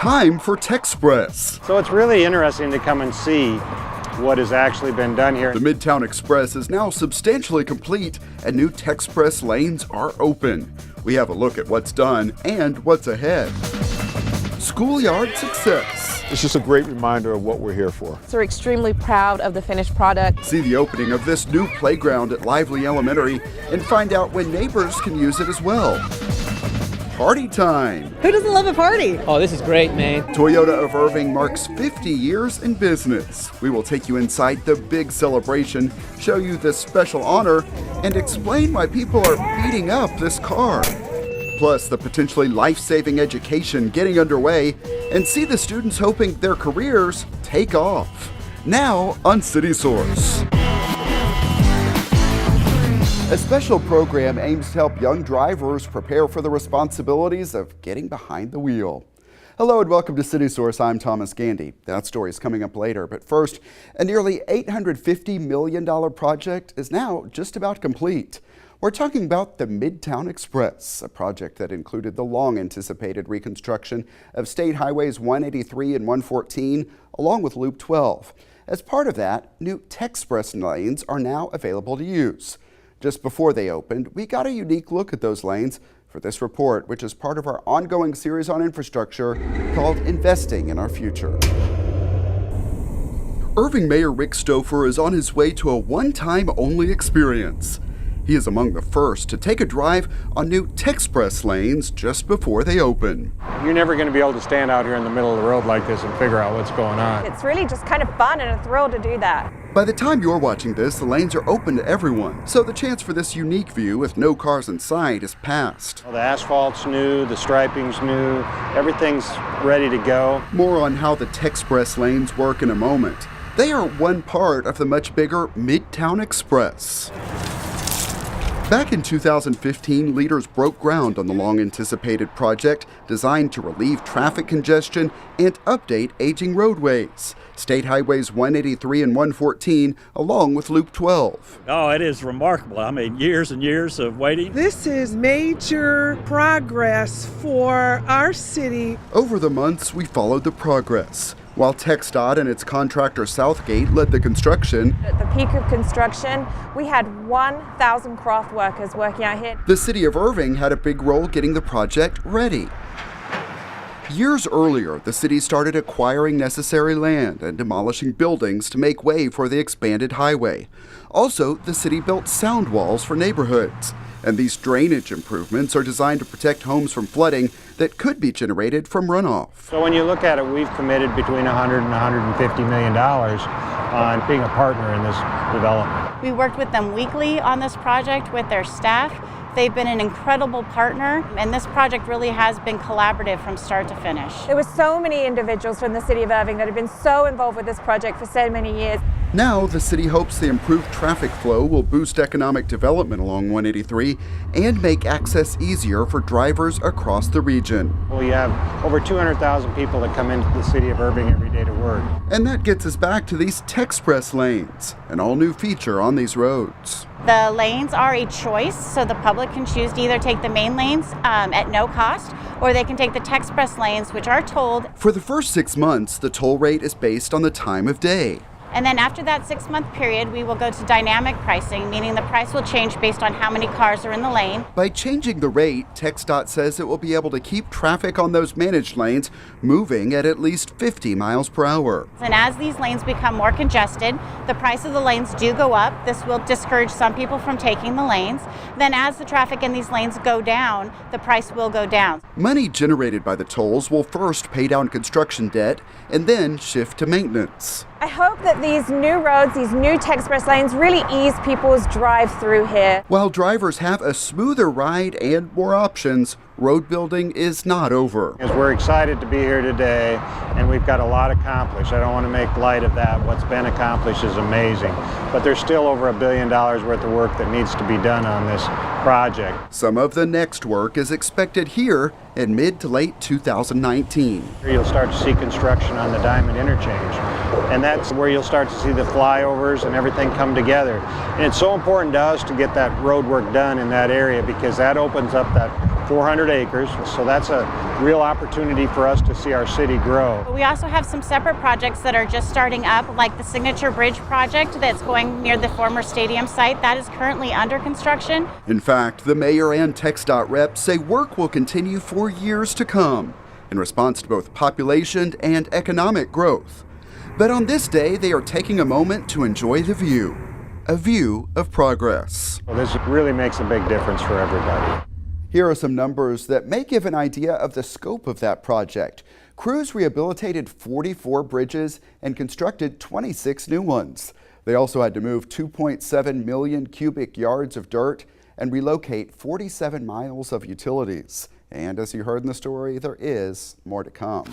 time for TEXpress. So it's really interesting to come and see what has actually been done here. The Midtown Express is now substantially complete and new TEXpress lanes are open. We have a look at what's done and what's ahead. Schoolyard success. It's just a great reminder of what we're here for. So we're extremely proud of the finished product. See the opening of this new playground at Lively Elementary and find out when neighbors can use it as well. Party time. Who doesn't love a party? Oh, this is great, man. Toyota of Irving marks 50 years in business. We will take you inside the big celebration, show you this special honor, and explain why people are beating up this car. Plus the potentially life-saving education getting underway, and see the students hoping their careers take off. Now on City Source. A special program aims to help young drivers prepare for the responsibilities of getting behind the wheel. Hello and welcome to City Source. I'm Thomas Gandy. That story is coming up later, but first, a nearly $850 million project is now just about complete. We're talking about the Midtown Express, a project that included the long-anticipated reconstruction of State Highways 183 and 114, along with Loop 12. As part of that, new TEXpress lanes are now available to use. Just before they opened, we got a unique look at those lanes for this report, which is part of our ongoing series on infrastructure called Investing in Our Future. Irving Mayor Rick Stouffer is on his way to a one-time only experience. He is among the first to take a drive on new TEXpress lanes just before they open. You're never going to be able to stand out here in the middle of the road like this and figure out what's going on. It's really just kind of fun and a thrill to do that. By the time you're watching this, the lanes are open to everyone, so the chance for this unique view with no cars in sight is past. Well, the asphalt's new, the striping's new, everything's ready to go. More on how the TEXpress lanes work in a moment. They are one part of the much bigger Midtown Express. Back in 2015, leaders broke ground on the long-anticipated project designed to relieve traffic congestion and update aging roadways. State Highways 183 and 114, along with Loop 12. Oh, it is remarkable. I mean, years and years of waiting. This is major progress for our city. Over the months, we followed the progress. While TxDOT and its contractor Southgate led the construction, At the peak of construction, we had 1,000 craft workers working out here. the city of Irving had a big role getting the project ready. Years earlier, the city started acquiring necessary land and demolishing buildings to make way for the expanded highway. Also, the city built sound walls for neighborhoods. And these drainage improvements are designed to protect homes from flooding that could be generated from runoff. So when you look at it, we've committed between $100 and $150 million on being a partner in this development. We worked with them weekly on this project with their staff. They've been an incredible partner, and this project really has been collaborative from start to finish. There were so many individuals from the city of Irving that have been so involved with this project for so many years. Now, the city hopes the improved traffic flow will boost economic development along 183 and make access easier for drivers across the region. We have over 200,000 people that come into the city of Irving every day to work. And that gets us back to these TEXpress lanes, an all-new feature on these roads. The lanes are a choice, so the public can choose to either take the main lanes at no cost, or they can take the TEXpress lanes, which are tolled. For the first 6 months, the toll rate is based on the time of day. And then after that 6-month period, we will go to dynamic pricing, meaning the price will change based on how many cars are in the lane. By changing the rate, TxDOT says it will be able to keep traffic on those managed lanes moving at least 50 miles per hour. And as these lanes become more congested, the price of the lanes do go up. This will discourage some people from taking the lanes. Then as the traffic in these lanes go down, the price will go down. Money generated by the tolls will first pay down construction debt and then shift to maintenance. I hope that these new roads, these new TEXpress lanes really ease people's drive through here. While drivers have a smoother ride and more options, road building is not over. As we're excited to be here today, and we've got a lot accomplished. I don't want to make light of that. What's been accomplished is amazing. But there's still over $1 billion worth of work that needs to be done on this project. Some of the next work is expected here in mid to late 2019. You'll start to see construction on the Diamond Interchange. And that's where you'll start to see the flyovers and everything come together. And it's so important to us to get that road work done in that area because that opens up that 400 acres, so that's a real opportunity for us to see our city grow. We also have some separate projects that are just starting up, like the Signature Bridge project that's going near the former stadium site. That is currently under construction. In fact, the mayor and TxDOT reps say work will continue for years to come in response to both population and economic growth. But on this day, they are taking a moment to enjoy the view, a view of progress. Well, this really makes a big difference for everybody. Here are some numbers that may give an idea of the scope of that project. Crews rehabilitated 44 bridges and constructed 26 new ones. They also had to move 2.7 million cubic yards of dirt and relocate 47 miles of utilities. And as you heard in the story, there is more to come.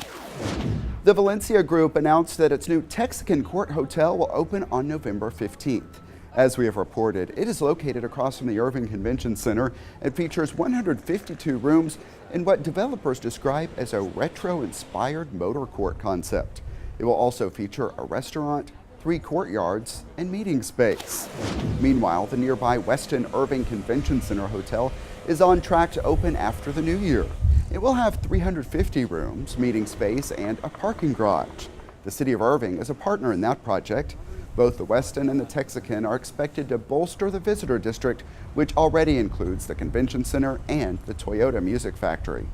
The Valencia Group announced that its new Texican Court Hotel will open on November 15th. As we have reported, it is located across from the Irving Convention Center and features 152 rooms in what developers describe as a retro-inspired motor court concept. It will also feature a restaurant, 3 courtyards, and meeting space. Meanwhile, the nearby Westin Irving Convention Center Hotel is on track to open after the new year. It will have 350 rooms, meeting space, and a parking garage. The city of Irving is a partner in that project. Both the Westin and the Texican are expected to bolster the visitor district, which already includes the convention center and the Toyota Music Factory.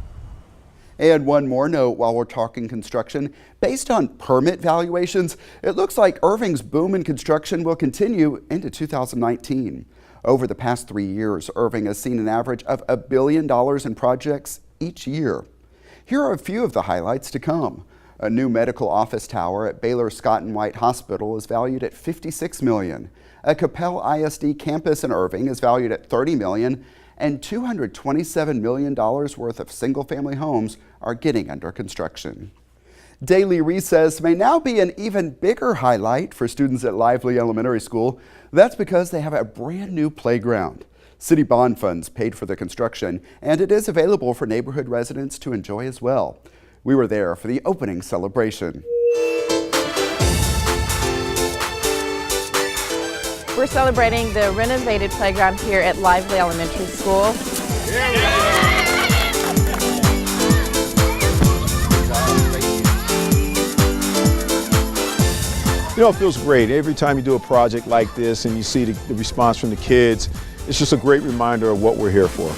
And one more note while we're talking construction. Based on permit valuations, it looks like Irving's boom in construction will continue into 2019. Over the past 3 years, Irving has seen an average of $1 billion in projects each year. Here are a few of the highlights to come. A new medical office tower at Baylor Scott & White Hospital is valued at $56 million. A Capel ISD campus in Irving is valued at $30 million, and $227 million worth of single-family homes are getting under construction. Daily recess may now be an even bigger highlight for students at Lively Elementary School. That's because they have a brand new playground. City bond funds paid for the construction, and it is available for neighborhood residents to enjoy as well. We were there for the opening celebration. We're celebrating the renovated playground here at Lively Elementary School. You know, it feels great. Every time you do a project like this and you see the response from the kids, it's just a great reminder of what we're here for.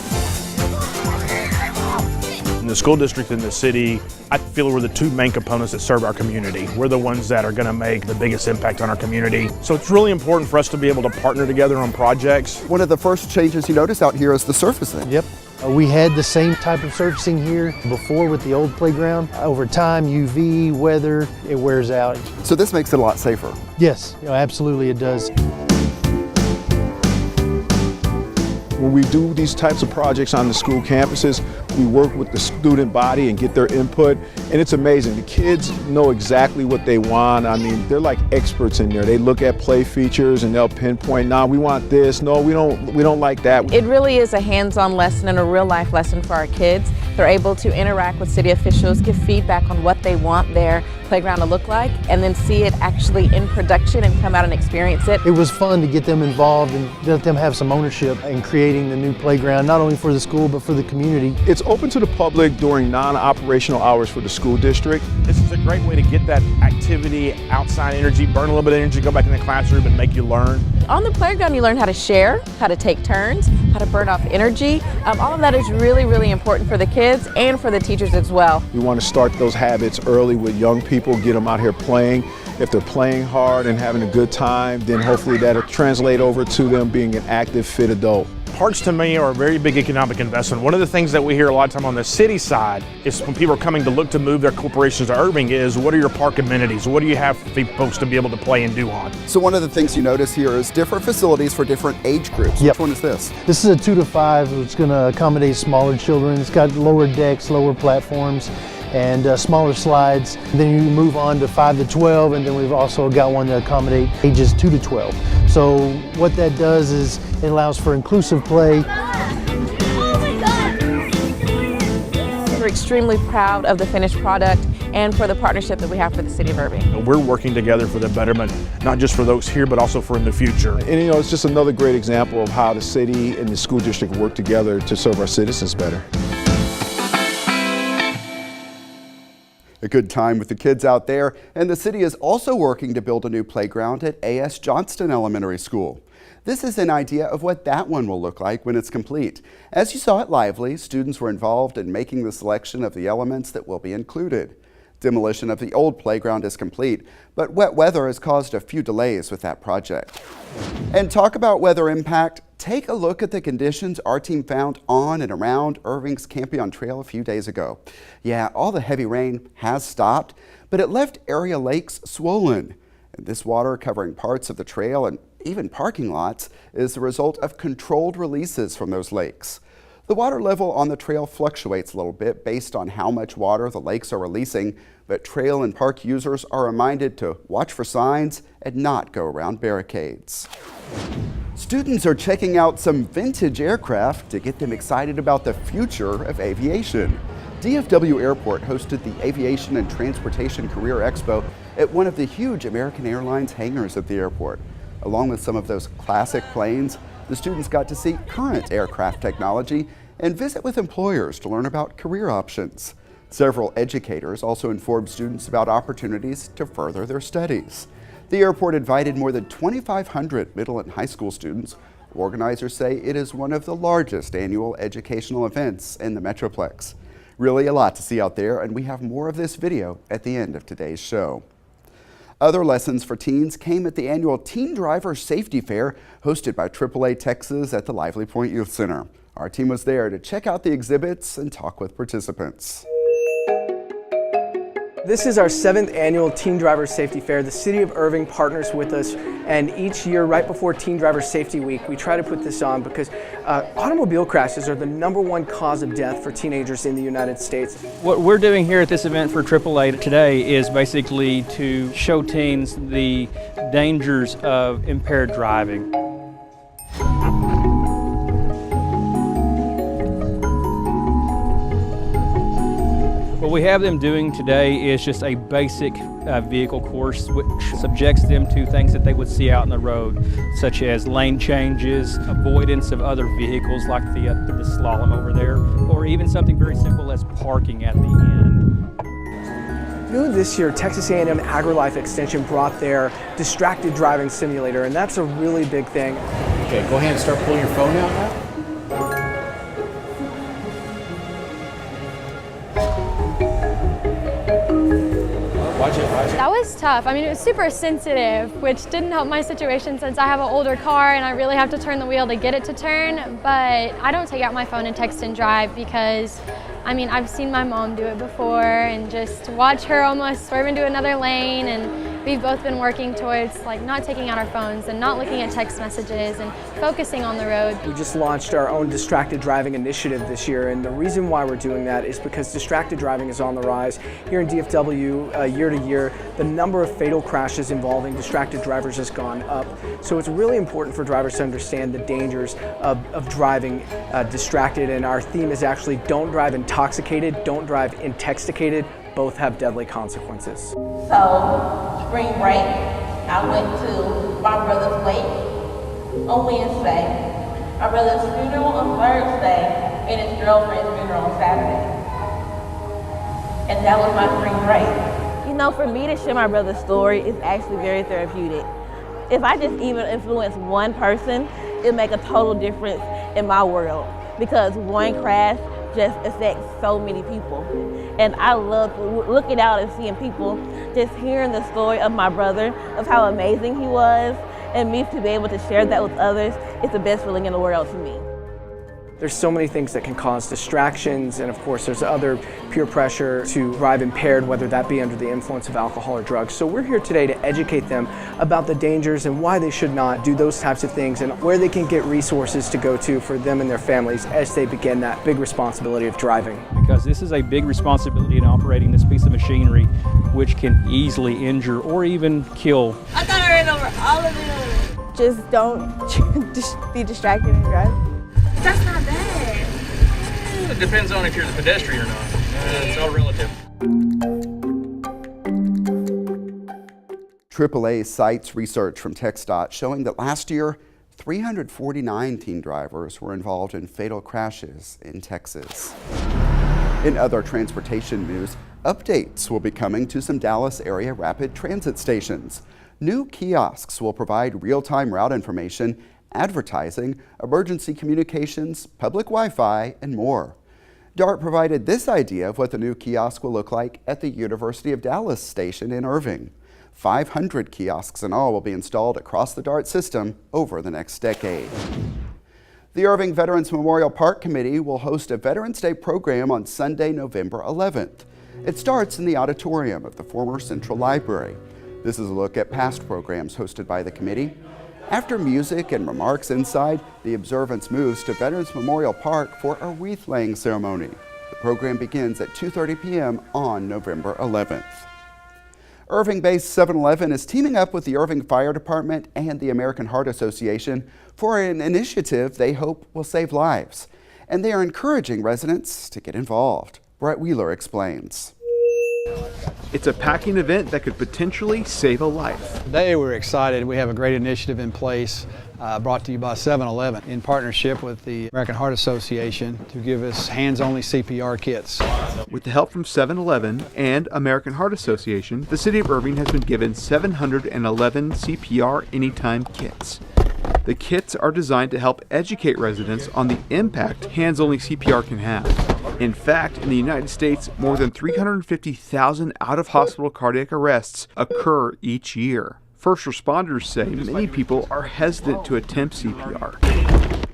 In the school district and the city, I feel we're the two main components that serve our community. We're the ones that are going to make the biggest impact on our community. So it's really important for us to be able to partner together on projects. One of the first changes you notice out here is the surfacing. Yep. We had the same type of surfacing here before with the old playground. Over time, UV, weather, it wears out. So this makes it a lot safer. Yes, absolutely it does. When we do these types of projects on the school campuses, we work with the student body and get their input, and it's amazing. The kids know exactly what they want. I mean, they're like experts in there. They look at play features and they'll pinpoint, nah, we want this, no, we don't like that. It really is a hands-on lesson and a real-life lesson for our kids. They're able to interact with city officials, give feedback on what they want their playground to look like, and then see it actually in production and come out and experience it. It was fun to get them involved and let them have some ownership in creating the new playground, not only for the school, but for the community. It's open to the public during non-operational hours for the school district. This is a great way to get that activity, outside energy, burn a little bit of energy, go back in the classroom and make you learn. On the playground, you learn how to share, how to take turns, how to burn off energy. All of that is really, really important for the kids and for the teachers as well. We want to start those habits early with young people, get them out here playing. If they're playing hard and having a good time, then hopefully that'll translate over to them being an active, fit adult. Parks to me are a very big economic investment. One of the things that we hear a lot of time on the city side is when people are coming to look to move their corporations to Irving is, what are your park amenities? What do you have for folks to be able to play and do on? So one of the things you notice here is different facilities for different age groups. Yep. Which one is this? This is a 2 to 5. It's going to accommodate smaller children. It's got lower decks, lower platforms, and smaller slides. Then you move on to 5 to 12, and then we've also got one to accommodate ages 2 to 12. So what that does is it allows for inclusive play. We're extremely proud of the finished product. and for the partnership that we have for the City of Irving. We're working together for the betterment, not just for those here, but also for in the future. And you know, it's just another great example of how the city and the school district work together to serve our citizens better. A good time with the kids out there, and the city is also working to build a new playground at A.S. Johnston Elementary School. This is an idea of what that one will look like when it's complete. As you saw at Lively, students were involved in making the selection of the elements that will be included. Demolition of the old playground is complete, but wet weather has caused a few delays with that project. And talk about weather impact, take a look at the conditions our team found on and around Irving's Campion Trail a few days ago. Yeah, all the heavy rain has stopped, but it left area lakes swollen. And this water covering parts of the trail and even parking lots is the result of controlled releases from those lakes. The water level on the trail fluctuates a little bit based on how much water the lakes are releasing, but trail and park users are reminded to watch for signs and not go around barricades. Students are checking out some vintage aircraft to get them excited about the future of aviation. DFW Airport hosted the Aviation and Transportation Career Expo at one of the huge American Airlines hangars at the airport. Along with some of those classic planes, the students got to see current aircraft technology and visit with employers to learn about career options. Several educators also informed students about opportunities to further their studies. The airport invited more than 2,500 middle and high school students. Organizers say it is one of the largest annual educational events in the Metroplex. Really a lot to see out there, and we have more of this video at the end of today's show. Other lessons for teens came at the annual Teen Driver Safety Fair hosted by AAA Texas at the Lively Point Youth Center. Our team was there to check out the exhibits and talk with participants. This is our 7th annual Teen Driver Safety Fair. The City of Irving partners with us, and each year right before Teen Driver Safety Week we try to put this on because automobile crashes are the #1 cause of death for teenagers in the United States. What we're doing here at this event for AAA today is basically to show teens the dangers of impaired driving. What we have them doing today is just a basic vehicle course which subjects them to things that they would see out on the road, such as lane changes, avoidance of other vehicles like the slalom over there, or even something very simple as parking at the end. New this year, Texas A&M AgriLife Extension brought their distracted driving simulator, and that's a really big thing. Okay, go ahead and start pulling your phone out now. That was tough. I mean, it was super sensitive, which didn't help my situation since I have an older car and I really have to turn the wheel to get it to turn. But I don't take out my phone and text and drive because, I mean, I've seen my mom do it before and just watch her almost swerve into another lane, and we've both been working towards like not taking out our phones and not looking at text messages and focusing on the road. We just launched our own distracted driving initiative this year, and the reason why we're doing that is because distracted driving is on the rise. Here in DFW, year to year, the number of fatal crashes involving distracted drivers has gone up. So it's really important for drivers to understand the dangers of driving distracted, and our theme is actually don't drive intoxicated, don't drive intoxicated. Both have deadly consequences. So, spring break, I went to my brother's wake on Wednesday, my brother's funeral on Thursday, and his girlfriend's funeral on Saturday. And that was my spring break. You know, for me to share my brother's story is actually very therapeutic. If I just even influence one person, it'll make a total difference in my world, because one crash just affects so many people. And I love looking out and seeing people, just hearing the story of my brother, of how amazing he was, and me to be able to share that with others. It's the best feeling in the world to me. There's so many things that can cause distractions, and of course there's other peer pressure to drive impaired, whether that be under the influence of alcohol or drugs. So we're here today to educate them about the dangers and why they should not do those types of things, and where they can get resources to go to for them and their families as they begin that big responsibility of driving. Because this is a big responsibility in operating this piece of machinery, which can easily injure or even kill. I thought I ran over all of them. Just don't just be distracted and drive. That's not bad. It depends on if you're the pedestrian or not. It's all relative. AAA cites research from TxDOT showing that last year, 349 teen drivers were involved in fatal crashes in Texas. In other transportation news, updates will be coming to some Dallas area rapid transit stations. New kiosks will provide real-time route information, advertising, emergency communications, public Wi-Fi, and more. DART provided this idea of what the new kiosk will look like at the University of Dallas station in Irving. 500 kiosks in all will be installed across the DART system over the next decade. The Irving Veterans Memorial Park Committee will host a Veterans Day program on Sunday, November 11th. It starts in the auditorium of the former Central Library. This is a look at past programs hosted by the committee. After music and remarks inside, the observance moves to Veterans Memorial Park for a wreath-laying ceremony. The program begins at 2:30 p.m. on November 11th. Irving-based 7-Eleven is teaming up with the Irving Fire Department and the American Heart Association for an initiative they hope will save lives. And they are encouraging residents to get involved. Brett Wheeler explains. It's a packing event that could potentially save a life. Today we're excited. We have a great initiative in place brought to you by 7-Eleven in partnership with the American Heart Association to give us hands-only CPR kits. With the help from 7-Eleven and American Heart Association, the city of Irving has been given 711 CPR Anytime kits. The kits are designed to help educate residents on the impact hands-only CPR can have. In fact, in the United States, more than 350,000 out-of-hospital cardiac arrests occur each year. First responders say many people are hesitant to attempt CPR.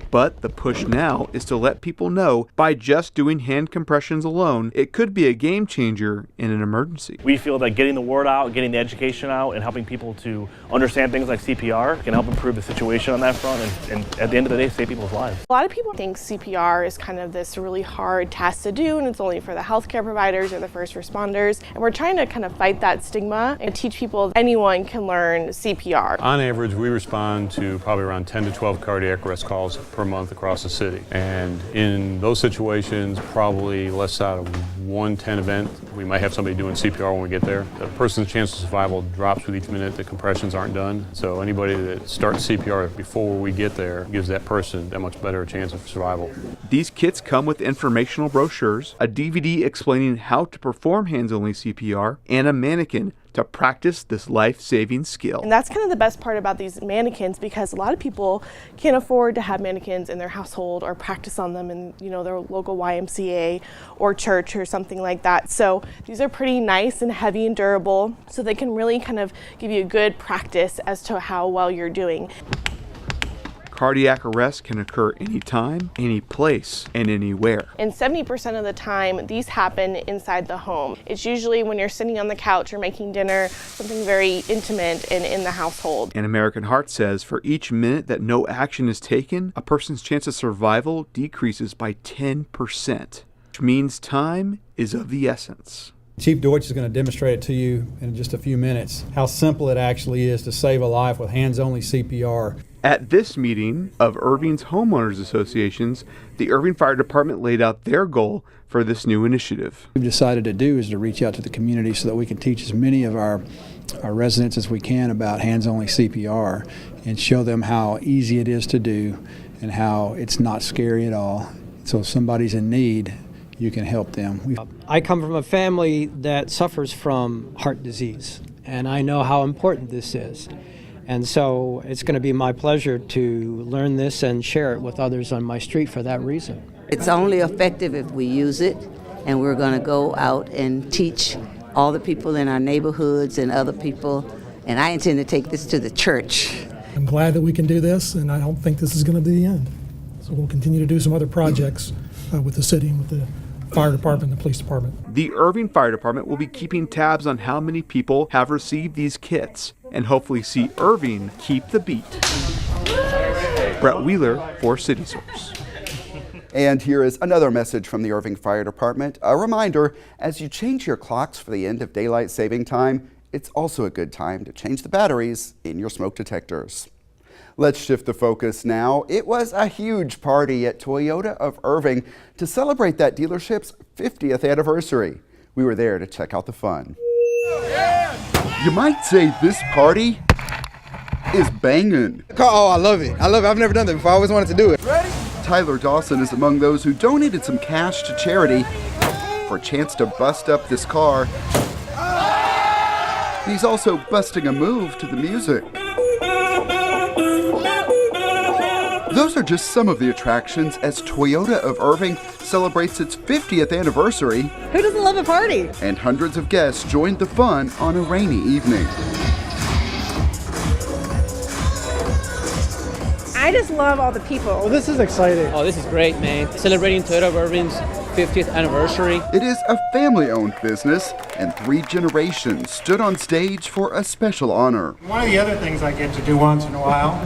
But the push now is to let people know by just doing hand compressions alone, it could be a game changer in an emergency. We feel that getting the word out, getting the education out, and helping people to understand things like CPR can help improve the situation on that front and at the end of the day, save people's lives. A lot of people think CPR is kind of this really hard task to do and it's only for the healthcare providers or the first responders. And we're trying to kind of fight that stigma and teach people anyone can learn CPR. On average, we respond to probably around 10 to 12 cardiac arrest calls per month across the city. And in those situations, probably less out of 110 event, we might have somebody doing CPR when we get there. The person's chance of survival drops with each minute the compressions aren't done. So anybody that starts CPR before we get there gives that person that much better a chance of survival. These kits come with informational brochures, a DVD explaining how to perform hands-only CPR, and a mannequin to practice this life-saving skill. And that's kind of the best part about these mannequins because a lot of people can't afford to have mannequins in their household or practice on them in their local YMCA or church or something like that. So these are pretty nice and heavy and durable so they can really kind of give you a good practice as to how well you're doing. Cardiac arrest can occur anytime, any place, and anywhere. And 70% of the time, these happen inside the home. It's usually when you're sitting on the couch or making dinner, something very intimate and in the household. And American Heart says for each minute that no action is taken, a person's chance of survival decreases by 10%, which means time is of the essence. Chief Deutsch is going to demonstrate it to you in just a few minutes, how simple it actually is to save a life with hands-only CPR. At this meeting of Irving's homeowners associations, the Irving Fire Department laid out their goal for this new initiative. What we've decided to do is to reach out to the community so that we can teach as many of our residents as we can about hands-only CPR and show them how easy it is to do and how it's not scary at all. So if somebody's in need, you can help them. I come from a family that suffers from heart disease, and I know how important this is. And so it's going to be my pleasure to learn this and share it with others on my street for that reason. It's only effective if we use it, and we're going to go out and teach all the people in our neighborhoods and other people, and I intend to take this to the church. I'm glad that we can do this, and I don't think this is going to be the end. So we'll continue to do some other projects with the city and with the fire department and the police department. The Irving Fire Department will be keeping tabs on how many people have received these kits and hopefully see Irving keep the beat. Brett Wheeler for City Source. And here is another message from the Irving Fire Department. A reminder, as you change your clocks for the end of daylight saving time, it's also a good time to change the batteries in your smoke detectors. Let's shift the focus now. It was a huge party at Toyota of Irving to celebrate that dealership's 50th anniversary. We were there to check out the fun. You might say this party is banging. Oh, I love it. I love it. I've never done that before. I always wanted to do it. Ready? Tyler Dawson is among those who donated some cash to charity for a chance to bust up this car. He's also busting a move to the music. Those are just some of the attractions as Toyota of Irving celebrates its 50th anniversary. Who doesn't love a party? And hundreds of guests joined the fun on a rainy evening. I just love all the people. Well, this is exciting. Oh, this is great, man. Celebrating Toyota of Irving's 50th anniversary. It is a family-owned business, and 3 generations stood on stage for a special honor. One of the other things I get to do once in a while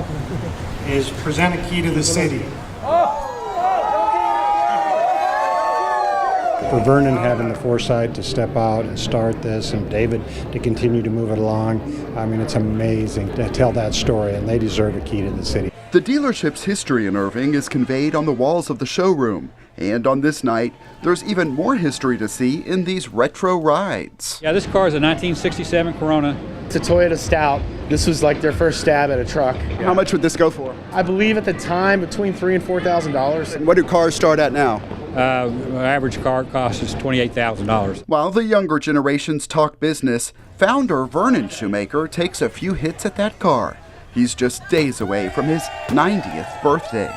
is present a key to the city. For Vernon having the foresight to step out and start this, and David to continue to move it along, I mean, it's amazing to tell that story, and they deserve a key to the city. The dealership's history in Irving is conveyed on the walls of the showroom. And on this night, there's even more history to see in these retro rides. Yeah, this car is a 1967 Corona. It's a Toyota Stout. This was like their first stab at a truck. How much would this go for? I believe at the time between $3,000 and $4,000. And what do cars start at now? Average car cost is $28,000. While the younger generations talk business, founder Vernon Shoemaker takes a few hits at that car. He's just days away from his 90th birthday.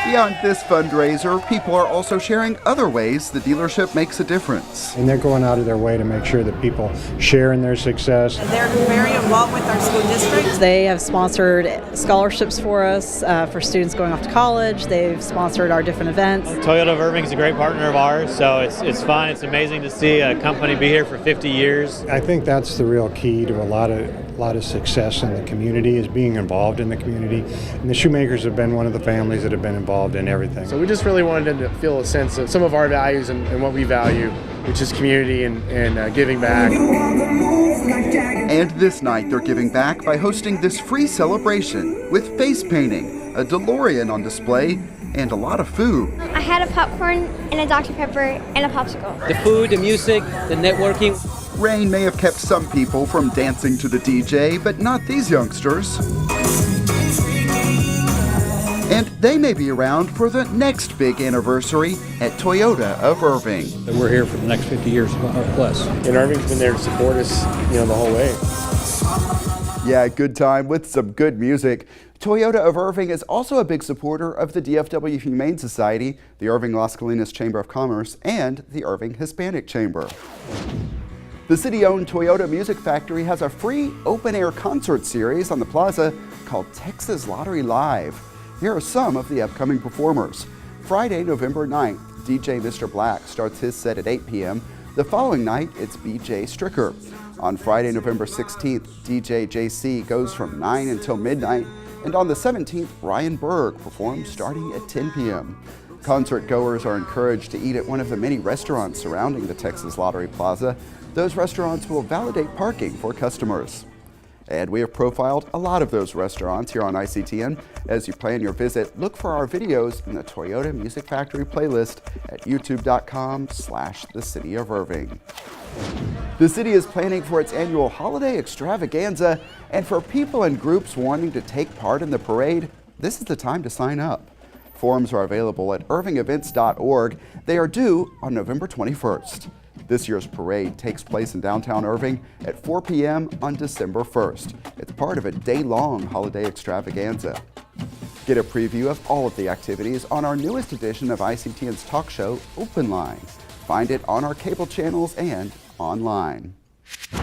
Beyond this fundraiser, people are also sharing other ways the dealership makes a difference. And they're going out of their way to make sure that people share in their success. They're very involved with our school district. They have sponsored scholarships for us for students going off to college. They've sponsored our different events. Toyota of Irving is a great partner of ours, so it's fun. It's amazing to see a company be here for 50 years. I think that's the real key to a lot of success in the community, is being involved in the community. And the Shoemakers have been one of the families that have been involved in everything. So we just really wanted them to feel a sense of some of our values and what we value, which is community and giving back. And this night they're giving back by hosting this free celebration with face painting, a DeLorean on display, and a lot of food. I had a popcorn and a Dr. Pepper and a popsicle. The food, the music, the networking. Rain may have kept some people from dancing to the DJ, but not these youngsters. And they may be around for the next big anniversary at Toyota of Irving. We're here for the next 50 years plus. And Irving's been there to support us, the whole way. Yeah, good time with some good music. Toyota of Irving is also a big supporter of the DFW Humane Society, the Irving Las Colinas Chamber of Commerce, and the Irving Hispanic Chamber. The city-owned Toyota Music Factory has a free open-air concert series on the plaza called Texas Lottery Live. Here are some of the upcoming performers. Friday, November 9th, DJ Mr. Black starts his set at 8 p.m. The following night, it's BJ Stricker. On Friday, November 16th, DJ JC goes from 9 until midnight. And on the 17th, Ryan Berg performs starting at 10 p.m. Concert goers are encouraged to eat at one of the many restaurants surrounding the Texas Lottery Plaza. Those restaurants will validate parking for customers. And we have profiled a lot of those restaurants here on ICTN. As you plan your visit, look for our videos in the Toyota Music Factory playlist at youtube.com/The City of Irving. The city is planning for its annual holiday extravaganza, and for people and groups wanting to take part in the parade, this is the time to sign up. Forms are available at irvingevents.org. They are due on November 21st. This year's parade takes place in downtown Irving at 4 p.m. on December 1st. It's part of a day-long holiday extravaganza. Get a preview of all of the activities on our newest edition of ICTN's talk show, Open Line. Find it on our cable channels and online.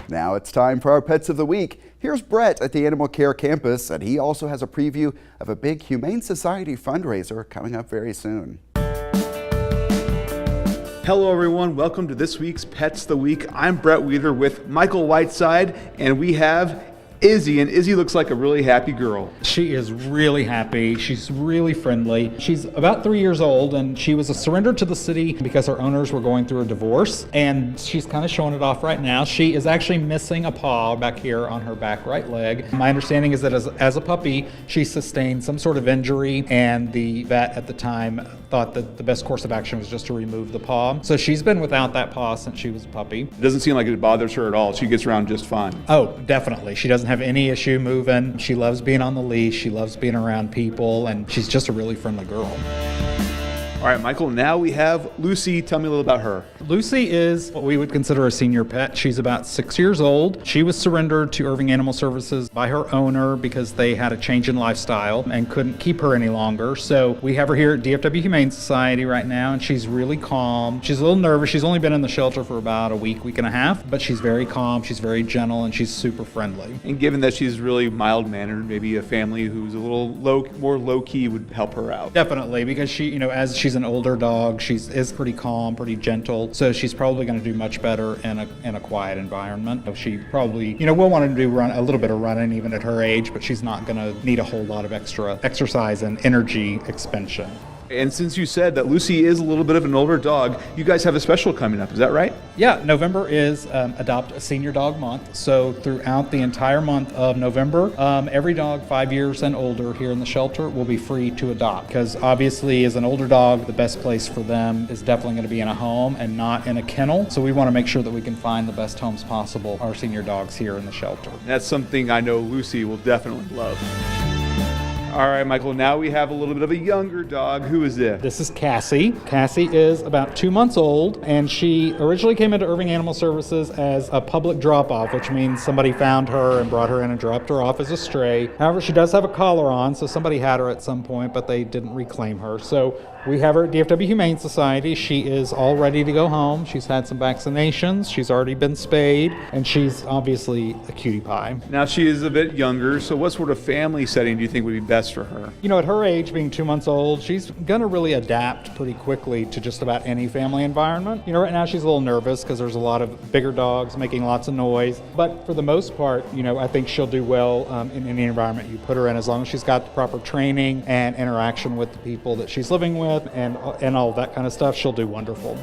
Now it's time for our Pets of the Week. Here's Brett at the Animal Care Campus, and he also has a preview of a big Humane Society fundraiser coming up very soon. Hello everyone, welcome to this week's Pets of the Week. I'm Brett Weather with Michael Whiteside, and we have Izzy, and Izzy looks like a really happy girl. She is really happy. She's really friendly. She's about 3 years old, and she was surrendered to the city because her owners were going through a divorce, and she's kind of showing it off right now. She is actually missing a paw back here on her back right leg. My understanding is that as a puppy, she sustained some sort of injury, and the vet at the time thought that the best course of action was just to remove the paw. So she's been without that paw since she was a puppy. It doesn't seem like it bothers her at all. She gets around just fine. Oh, definitely. She doesn't have any issue moving. She loves being on the leash. She loves being around people, and she's just a really friendly girl. All right, Michael, now we have Lucy. Tell me a little about her. Lucy is what we would consider a senior pet. She's about 6 years old. She was surrendered to Irving Animal Services by her owner because they had a change in lifestyle and couldn't keep her any longer. So we have her here at DFW Humane Society right now, and she's really calm. She's a little nervous. She's only been in the shelter for about a week and a half, but she's very calm, she's very gentle, and she's super friendly. And given that she's really mild-mannered, maybe a family who's a little more low-key would help her out. Definitely, because she, as she's an older dog, she is pretty calm, pretty gentle, so she's probably going to do much better in a quiet environment. She probably, will want to do a little bit of running even at her age, but she's not going to need a whole lot of extra exercise and energy expension. And since you said that Lucy is a little bit of an older dog, you guys have a special coming up, is that right? Yeah, November is Adopt a Senior Dog Month. So throughout the entire month of November, every dog 5 years and older here in the shelter will be free to adopt. Because obviously as an older dog, the best place for them is definitely going to be in a home and not in a kennel. So we want to make sure that we can find the best homes possible for our senior dogs here in the shelter. That's something I know Lucy will definitely love. All right, Michael, now we have a little bit of a younger dog. Who is this? This is Cassie. Cassie is about 2 months old, and she originally came into Irving Animal Services as a public drop-off, which means somebody found her and brought her in and dropped her off as a stray. However, she does have a collar on, so somebody had her at some point, but they didn't reclaim her. So we have her at DFW Humane Society. She is all ready to go home. She's had some vaccinations. She's already been spayed, and she's obviously a cutie pie. Now she is a bit younger, so what sort of family setting do you think would be best for her? At her age, being 2 months old, she's going to really adapt pretty quickly to just about any family environment. Right now she's a little nervous because there's a lot of bigger dogs making lots of noise. But for the most part, I think she'll do well in any environment you put her in, as long as she's got the proper training and interaction with the people that she's living with and all that kind of stuff. She'll do wonderful.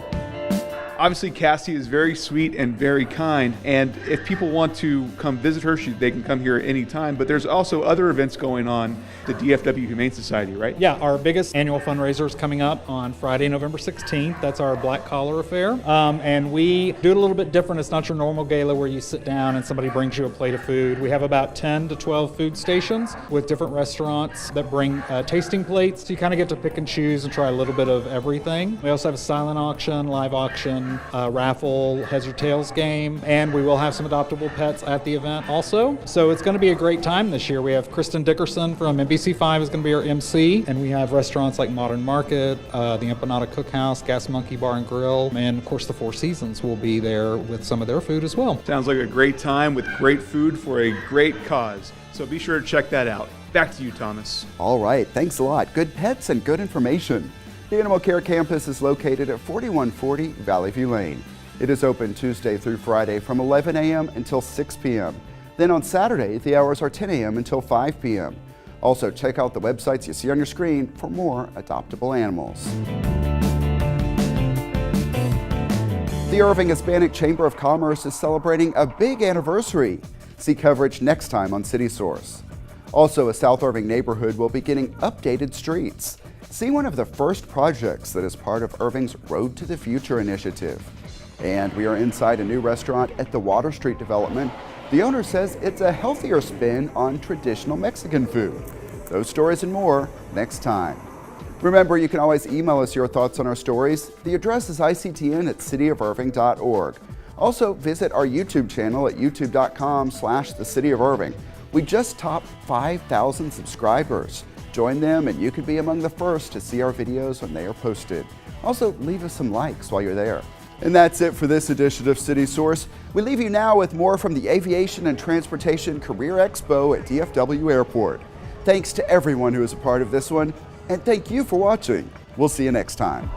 Obviously, Cassie is very sweet and very kind, and if people want to come visit her, they can come here at any time, but there's also other events going on at the DFW Humane Society, right? Yeah, our biggest annual fundraiser is coming up on Friday, November 16th. That's our Black Collar Affair, and we do it a little bit different. It's not your normal gala where you sit down and somebody brings you a plate of food. We have about 10 to 12 food stations with different restaurants that bring tasting plates, so you kind of get to pick and choose and try a little bit of everything. We also have a silent auction, live auction, raffle, heads or tails game, and we will have some adoptable pets at the event also. So it's going to be a great time this year. We have Kristen Dickerson from NBC5 is going to be our MC, and we have restaurants like Modern Market, the Empanada Cookhouse, Gas Monkey Bar and Grill, and of course the Four Seasons will be there with some of their food as well. Sounds like a great time with great food for a great cause. So be sure to check that out. Back to you, Thomas. All right, thanks a lot. Good pets and good information. The Animal Care Campus is located at 4140 Valley View Lane. It is open Tuesday through Friday from 11 a.m. until 6 p.m. Then on Saturday, the hours are 10 a.m. until 5 p.m. Also, check out the websites you see on your screen for more adoptable animals. The Irving Hispanic Chamber of Commerce is celebrating a big anniversary. See coverage next time on City Source. Also, a South Irving neighborhood will be getting updated streets. See one of the first projects that is part of Irving's Road to the Future initiative. And we are inside a new restaurant at the Water Street development. The owner says it's a healthier spin on traditional Mexican food. Those stories and more next time. Remember, you can always email us your thoughts on our stories. The address is ictn@cityofirving.org. Also, visit our YouTube channel at youtube.com/thecityofirving. We just topped 5,000 subscribers. Join them and you could be among the first to see our videos when they are posted. Also, leave us some likes while you're there. And that's it for this edition of City Source. We leave you now with more from the Aviation and Transportation Career Expo at DFW Airport. Thanks to everyone who is a part of this one, and thank you for watching. We'll see you next time.